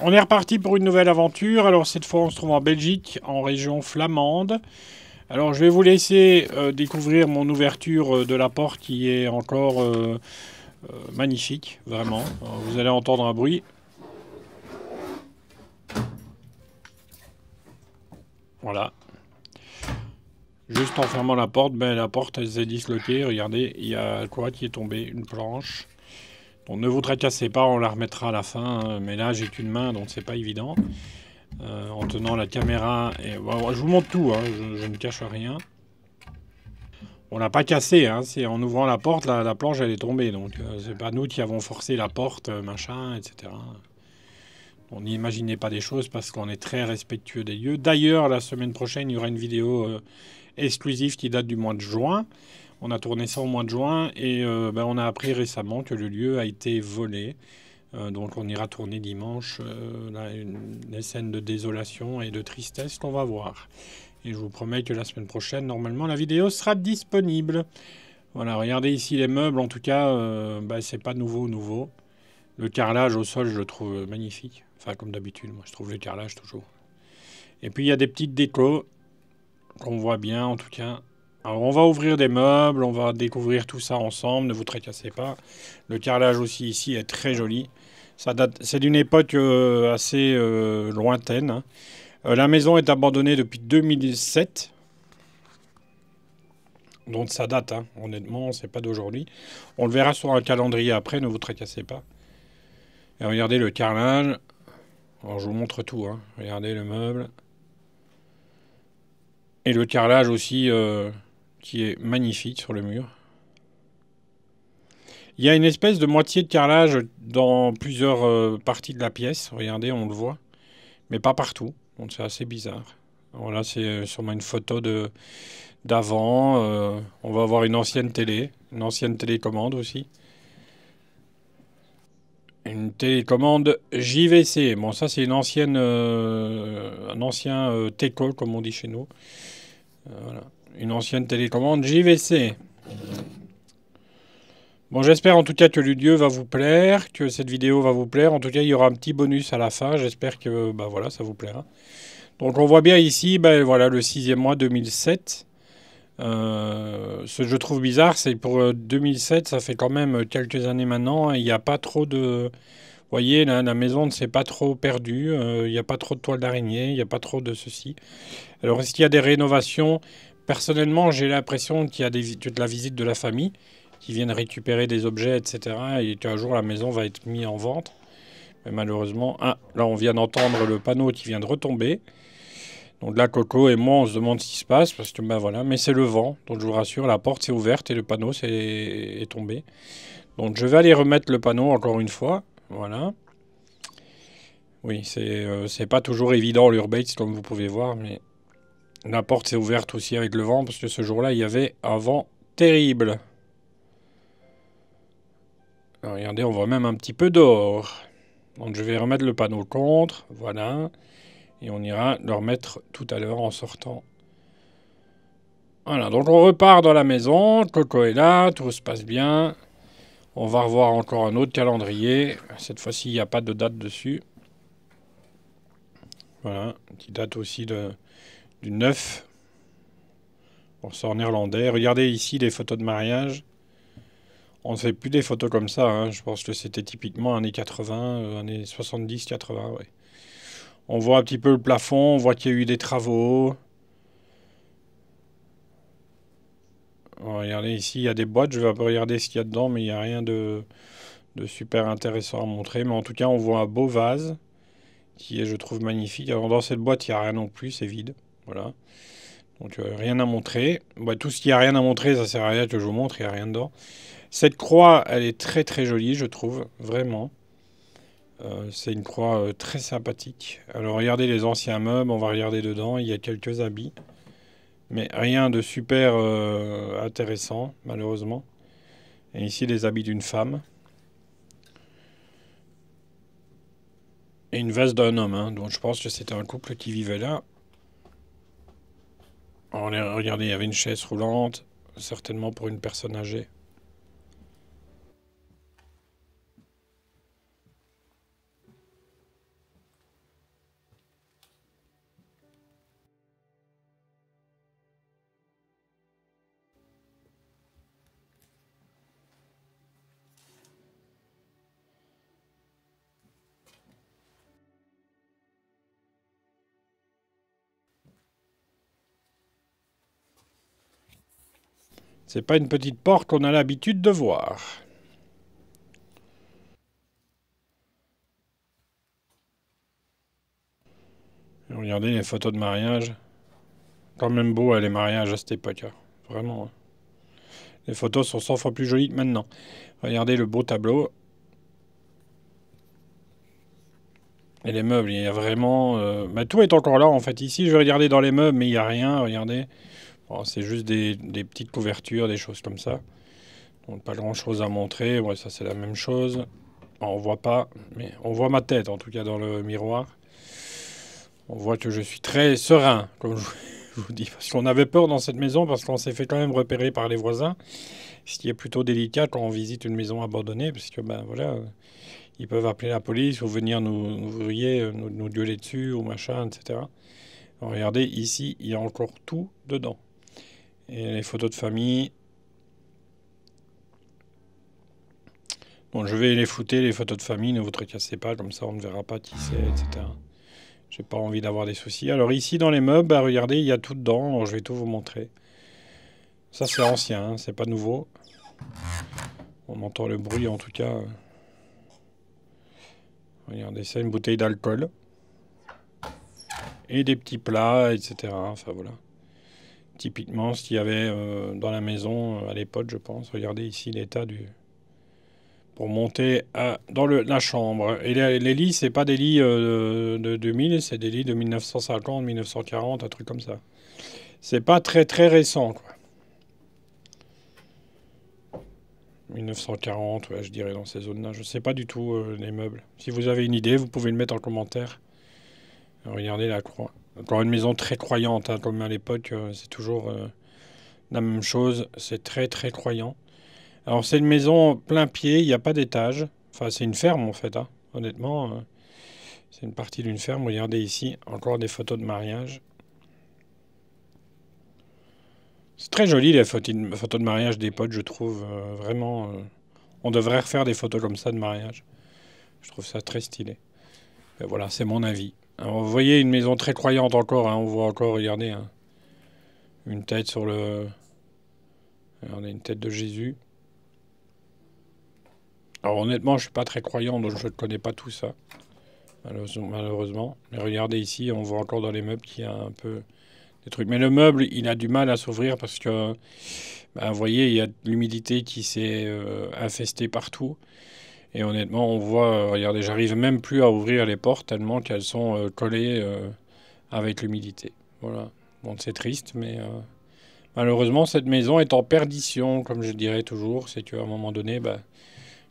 On est reparti pour une nouvelle aventure. Alors cette fois, on se trouve en Belgique, en région flamande. Alors je vais vous laisser découvrir mon ouverture de la porte qui est encore magnifique, vraiment. Alors, vous allez entendre un bruit. Voilà. Juste en fermant la porte, ben, la porte elle s'est disloquée. Regardez, il y a quoi qui est tombé? Une planche. Donc ne vous tracassez pas, on la remettra à la fin, hein. Mais là, j'ai qu'une main, donc c'est pas évident. En tenant la caméra. Et, bon, je vous montre tout, hein, je ne cache rien. On l'a pas cassé, hein, c'est en ouvrant la porte, la planche elle est tombée. Donc c'est pas nous qui avons forcé la porte, machin, etc. On n'imaginait pas des choses parce qu'on est très respectueux des lieux. D'ailleurs, la semaine prochaine, il y aura une vidéo exclusive qui date du mois de juin. On a tourné ça au mois de juin et ben, on a appris récemment que le lieu a été volé. Donc on ira tourner dimanche des scènes de désolation et de tristesse qu'on va voir. Et je vous promets que la semaine prochaine, normalement, la vidéo sera disponible. Voilà, regardez ici les meubles. En tout cas, bah, c'est pas nouveau. Le carrelage au sol, je le trouve magnifique. Enfin, comme d'habitude, moi, je trouve le carrelage toujours. Et puis, il y a des petites décos qu'on voit bien, en tout cas. Alors, on va ouvrir des meubles, on va découvrir tout ça ensemble. Ne vous tracassez pas. Le carrelage aussi ici est très joli. Ça date, c'est d'une époque assez lointaine, hein. La maison est abandonnée depuis 2007. Donc ça date, hein. Honnêtement, c'est pas d'aujourd'hui. On le verra sur un calendrier après, ne vous tracassez pas. Et regardez le carrelage. Alors je vous montre tout, hein. Regardez le meuble. Et le carrelage aussi qui est magnifique sur le mur. Il y a une espèce de moitié de carrelage dans plusieurs parties de la pièce. Regardez, on le voit. Mais pas partout. Donc c'est assez bizarre. Voilà, c'est sûrement une photo d'avant. On va avoir une ancienne télécommande aussi. Une télécommande JVC. Bon, ça, c'est un ancien TECO, comme on dit chez nous. Voilà. Une ancienne télécommande JVC. Bon, j'espère en tout cas que le lieu va vous plaire, que cette vidéo va vous plaire. En tout cas, il y aura un petit bonus à la fin. J'espère que bah, voilà, ça vous plaira. Donc, on voit bien ici, bah, voilà, le sixième mois 2007. Ce que je trouve bizarre, c'est que pour 2007, ça fait quand même quelques années maintenant. Il n'y a pas trop de... Vous voyez, la maison ne s'est pas trop perdue. Il n'y a pas trop de toiles d'araignée. Il n'y a pas trop de ceci. Alors, est-ce qu'il y a des rénovations? Personnellement, j'ai l'impression qu'il y a de la visite de la famille qui viennent récupérer des objets, etc. Et qu'un jour, la maison va être mise en vente. Mais malheureusement... Ah, là, on vient d'entendre le panneau qui vient de retomber. Donc là, Coco et moi, on se demande ce qui se passe, parce que ben voilà, mais c'est le vent. Donc je vous rassure, la porte s'est ouverte et le panneau est tombé. Donc je vais aller remettre le panneau encore une fois. Voilà. Oui, c'est pas toujours évident l'urbex, comme vous pouvez voir, mais la porte s'est ouverte aussi avec le vent, parce que ce jour-là, il y avait un vent terrible. Alors, regardez, on voit même un petit peu d'or. Donc je vais remettre le panneau contre, voilà. Et on ira le remettre tout à l'heure en sortant. Voilà, donc on repart dans la maison, Coco est là, tout se passe bien. On va revoir encore un autre calendrier. Cette fois-ci, il n'y a pas de date dessus. Voilà, qui date aussi du 9. Bon, c'est en néerlandais. Regardez ici les photos de mariage. On ne fait plus des photos comme ça, hein. Je pense que c'était typiquement années 80, années 70-80, ouais. On voit un petit peu le plafond, on voit qu'il y a eu des travaux. Regardez ici, il y a des boîtes. Je vais un peu regarder ce qu'il y a dedans, mais il n'y a rien de super intéressant à montrer. Mais en tout cas, on voit un beau vase qui est, je trouve, magnifique. Alors, dans cette boîte, il n'y a rien non plus, c'est vide. Voilà. Donc, rien à montrer. Bah, tout ce qui a rien à montrer, ça sert à rien que je vous montre, il n'y a rien dedans. Cette croix, elle est très très jolie, je trouve, vraiment. C'est une croix très sympathique. Alors, regardez les anciens meubles, on va regarder dedans. Il y a quelques habits, mais rien de super intéressant, malheureusement. Et ici, les habits d'une femme. Et une veste d'un homme, hein. Donc je pense que c'était un couple qui vivait là. Regardez, il y avait une chaise roulante, certainement pour une personne âgée. C'est pas une petite porte qu'on a l'habitude de voir. Regardez les photos de mariage. Quand même beau les mariages à cette époque. Hein. Vraiment. Hein. Les photos sont 100 fois plus jolies que maintenant. Regardez le beau tableau. Et les meubles, il y a vraiment... tout est encore là en fait. Ici, je vais regarder dans les meubles, mais il n'y a rien. Regardez. Bon, c'est juste des petites couvertures, des choses comme ça. Donc pas grand chose à montrer. Ouais, ça c'est la même chose. Bon, on voit pas, mais on voit ma tête en tout cas dans le miroir. On voit que je suis très serein, comme je vous dis. Parce qu'on avait peur dans cette maison, parce qu'on s'est fait quand même repérer par les voisins. Ce qui est plutôt délicat quand on visite une maison abandonnée, parce que ben voilà, ils peuvent appeler la police ou venir nous gueuler dessus ou machin, etc. Alors, regardez, ici, il y a encore tout dedans. Et les photos de famille. Bon, je vais les flouter, les photos de famille, ne vous tracassez pas, comme ça on ne verra pas qui c'est, etc. J'ai pas envie d'avoir des soucis. Alors ici, dans les meubles, bah, regardez, il y a tout dedans. Alors, je vais tout vous montrer. Ça, c'est ancien, hein, c'est pas nouveau. On entend le bruit, en tout cas. Regardez, c'est une bouteille d'alcool. Et des petits plats, etc. Enfin, voilà. Typiquement, ce qu'il y avait dans la maison à l'époque, je pense. Regardez ici l'état du... Pour monter dans la chambre. Et les lits, c'est pas des lits de 2000, c'est des lits de 1950, 1940, un truc comme ça. C'est pas très très récent, quoi. 1940, ouais, je dirais dans ces zones-là. Je sais pas du tout les meubles. Si vous avez une idée, vous pouvez le mettre en commentaire. Regardez la croix. Encore une maison très croyante, hein, comme à l'époque, c'est toujours la même chose. C'est très très croyant. Alors c'est une maison plein pied, il n'y a pas d'étage. Enfin c'est une ferme en fait, hein. Honnêtement. C'est une partie d'une ferme. Regardez ici, encore des photos de mariage. C'est très joli les photos de mariage des potes, je trouve. Vraiment, on devrait refaire des photos comme ça de mariage. Je trouve ça très stylé. Et voilà, c'est mon avis. Alors, vous voyez une maison très croyante encore. Hein, on voit encore, regardez, hein, une tête sur le... Regardez, une tête de Jésus. Alors honnêtement, je suis pas très croyant, donc je ne connais pas tout ça. Malheureusement. Mais regardez ici, on voit encore dans les meubles qu'il y a un peu des trucs. Mais le meuble, il a du mal à s'ouvrir parce que, ben, vous voyez, il y a de l'humidité qui s'est infestée partout. Et honnêtement, on voit, regardez, j'arrive même plus à ouvrir les portes tellement qu'elles sont collées avec l'humidité. Voilà. Bon, c'est triste, mais malheureusement, cette maison est en perdition, comme je dirais toujours. C'est qu'à un moment donné, ben,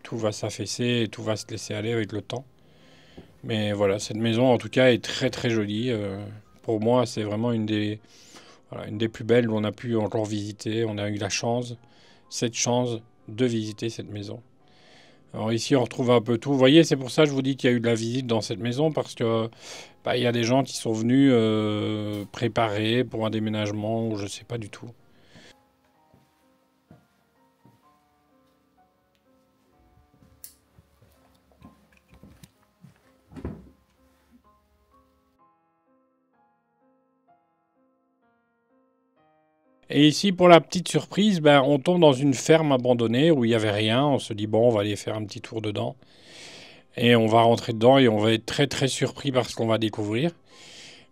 tout va s'affaisser et tout va se laisser aller avec le temps. Mais voilà, cette maison en tout cas est très très jolie. Pour moi, c'est vraiment une des plus belles qu'on a pu encore visiter. On a eu la chance, cette chance de visiter cette maison. Alors ici, on retrouve un peu tout. Vous voyez, c'est pour ça que je vous dis qu'il y a eu de la visite dans cette maison parce que bah, il y a des gens qui sont venus préparer pour un déménagement ou je sais pas du tout. Et ici, pour la petite surprise, ben, on tombe dans une ferme abandonnée où il n'y avait rien. On se dit, bon, on va aller faire un petit tour dedans. Et on va rentrer dedans et on va être très très surpris par ce qu'on va découvrir.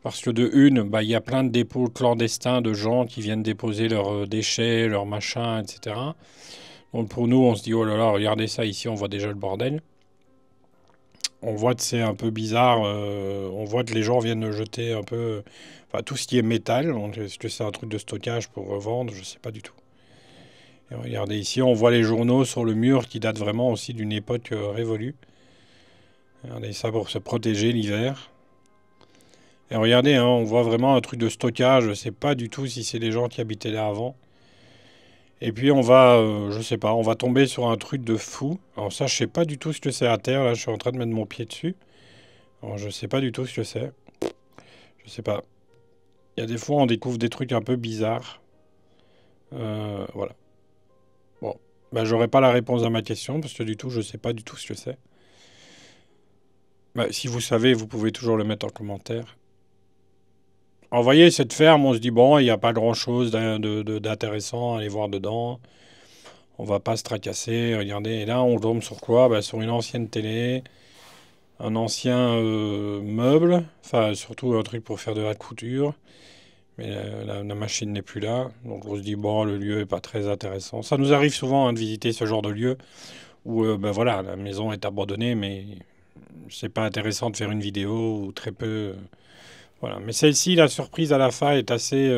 Parce que de une, ben, il y a plein de dépôts clandestins de gens qui viennent déposer leurs déchets, leurs machins, etc. Donc pour nous, on se dit, oh là là, regardez ça, ici on voit déjà le bordel. On voit que c'est un peu bizarre, on voit que les gens viennent jeter un peu... Enfin, tout ce qui est métal, donc est-ce que c'est un truc de stockage pour revendre? Je sais pas du tout. Et regardez ici, on voit les journaux sur le mur qui datent vraiment aussi d'une époque révolue. Regardez ça pour se protéger l'hiver. Et regardez, hein, on voit vraiment un truc de stockage. Je sais pas du tout si c'est les gens qui habitaient là avant. Et puis on va, je sais pas, on va tomber sur un truc de fou. Alors ça, je sais pas du tout ce que c'est à terre. Là, je suis en train de mettre mon pied dessus. Alors je sais pas du tout ce que c'est. Je sais pas. Il y a des fois, on découvre des trucs un peu bizarres. Voilà. Bon, ben, j'aurai pas la réponse à ma question parce que du tout, je sais pas du tout ce que c'est. Ben, si vous savez, vous pouvez toujours le mettre en commentaire. Alors, vous voyez, cette ferme, on se dit, bon, il n'y a pas grand-chose d'intéressant à aller voir dedans. On va pas se tracasser, regardez. Et là, on tombe sur quoi? Bah, sur une ancienne télé, un ancien meuble, enfin, surtout un truc pour faire de la couture. Mais la machine n'est plus là. Donc, on se dit, bon, le lieu est pas très intéressant. Ça nous arrive souvent hein, de visiter ce genre de lieu où, ben voilà, la maison est abandonnée, mais c'est pas intéressant de faire une vidéo ou très peu. Voilà. Mais celle-ci, la surprise à la fin est assez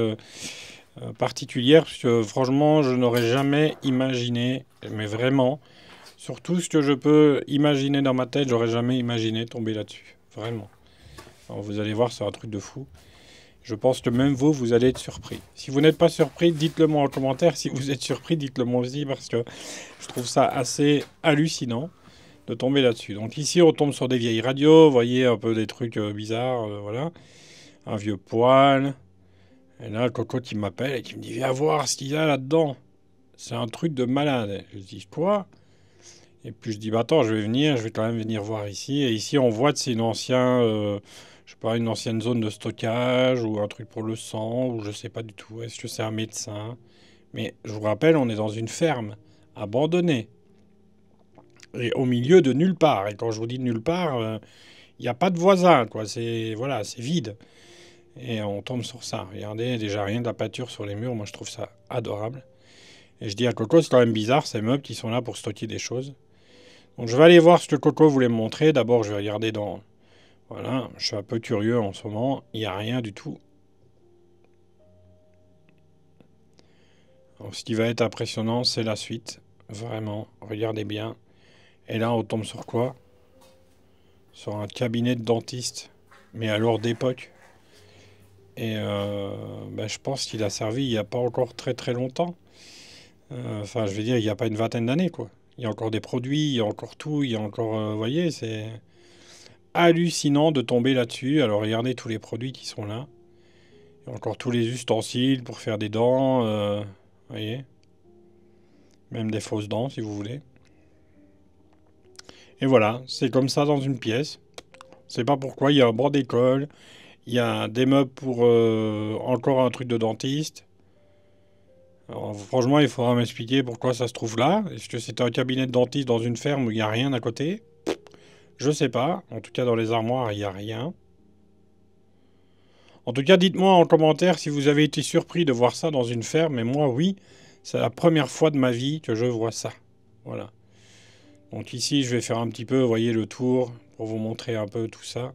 particulière, parce que franchement, je n'aurais jamais imaginé, mais vraiment, sur tout ce que je peux imaginer dans ma tête, j'aurais jamais imaginé tomber là-dessus. Vraiment. Alors, vous allez voir, c'est un truc de fou. Je pense que même vous, vous allez être surpris. Si vous n'êtes pas surpris, dites-le moi en commentaire. Si vous êtes surpris, dites-le moi aussi, parce que je trouve ça assez hallucinant de tomber là-dessus. Donc ici, on tombe sur des vieilles radios, vous voyez un peu des trucs bizarres, voilà. Un vieux poêle. Et là, le coco qui m'appelle et qui me dit, viens voir ce qu'il y a là-dedans. C'est un truc de malade. Je dis, quoi? Et puis je dis, bah attends, je vais venir, je vais quand même venir voir ici. Et ici, on voit que c'est une ancienne, je sais pas, une ancienne zone de stockage ou un truc pour le sang, ou je sais pas du tout. Est-ce que c'est un médecin? Mais je vous rappelle, on est dans une ferme abandonnée et au milieu de nulle part. Et quand je vous dis de nulle part, il n'y a pas de voisins, quoi. C'est voilà, c'est vide. Et on tombe sur ça. Regardez, déjà rien de la peinture sur les murs. Moi, je trouve ça adorable. Et je dis à Coco, c'est quand même bizarre ces meubles qui sont là pour stocker des choses. Donc je vais aller voir ce que Coco voulait me montrer. D'abord, je vais regarder dans... Voilà, je suis un peu curieux en ce moment. Il n'y a rien du tout. Donc, ce qui va être impressionnant, c'est la suite. Vraiment, regardez bien. Et là, on tombe sur quoi? Sur un cabinet de dentiste. Mais alors d'époque. Et ben, je pense qu'il a servi il n'y a pas encore très très longtemps. Enfin, je veux dire, il n'y a pas une vingtaine d'années, quoi. Il y a encore des produits, il y a encore tout, il y a encore... vous voyez, c'est hallucinant de tomber là-dessus. Alors regardez tous les produits qui sont là. Il y a encore tous les ustensiles pour faire des dents. Vous voyez, même des fausses dents si vous voulez. Et voilà, c'est comme ça dans une pièce. Je sais pas pourquoi. Il y a un banc d'école. Il y a des meubles pour encore un truc de dentiste. Alors, franchement, il faudra m'expliquer pourquoi ça se trouve là. Est-ce que c'est un cabinet de dentiste dans une ferme où il n'y a rien à côté? Je sais pas. En tout cas, dans les armoires, il n'y a rien. En tout cas, dites-moi en commentaire si vous avez été surpris de voir ça dans une ferme. Et moi, oui, c'est la première fois de ma vie que je vois ça. Voilà. Donc ici, je vais faire un petit peu, vous voyez, le tour pour vous montrer un peu tout ça.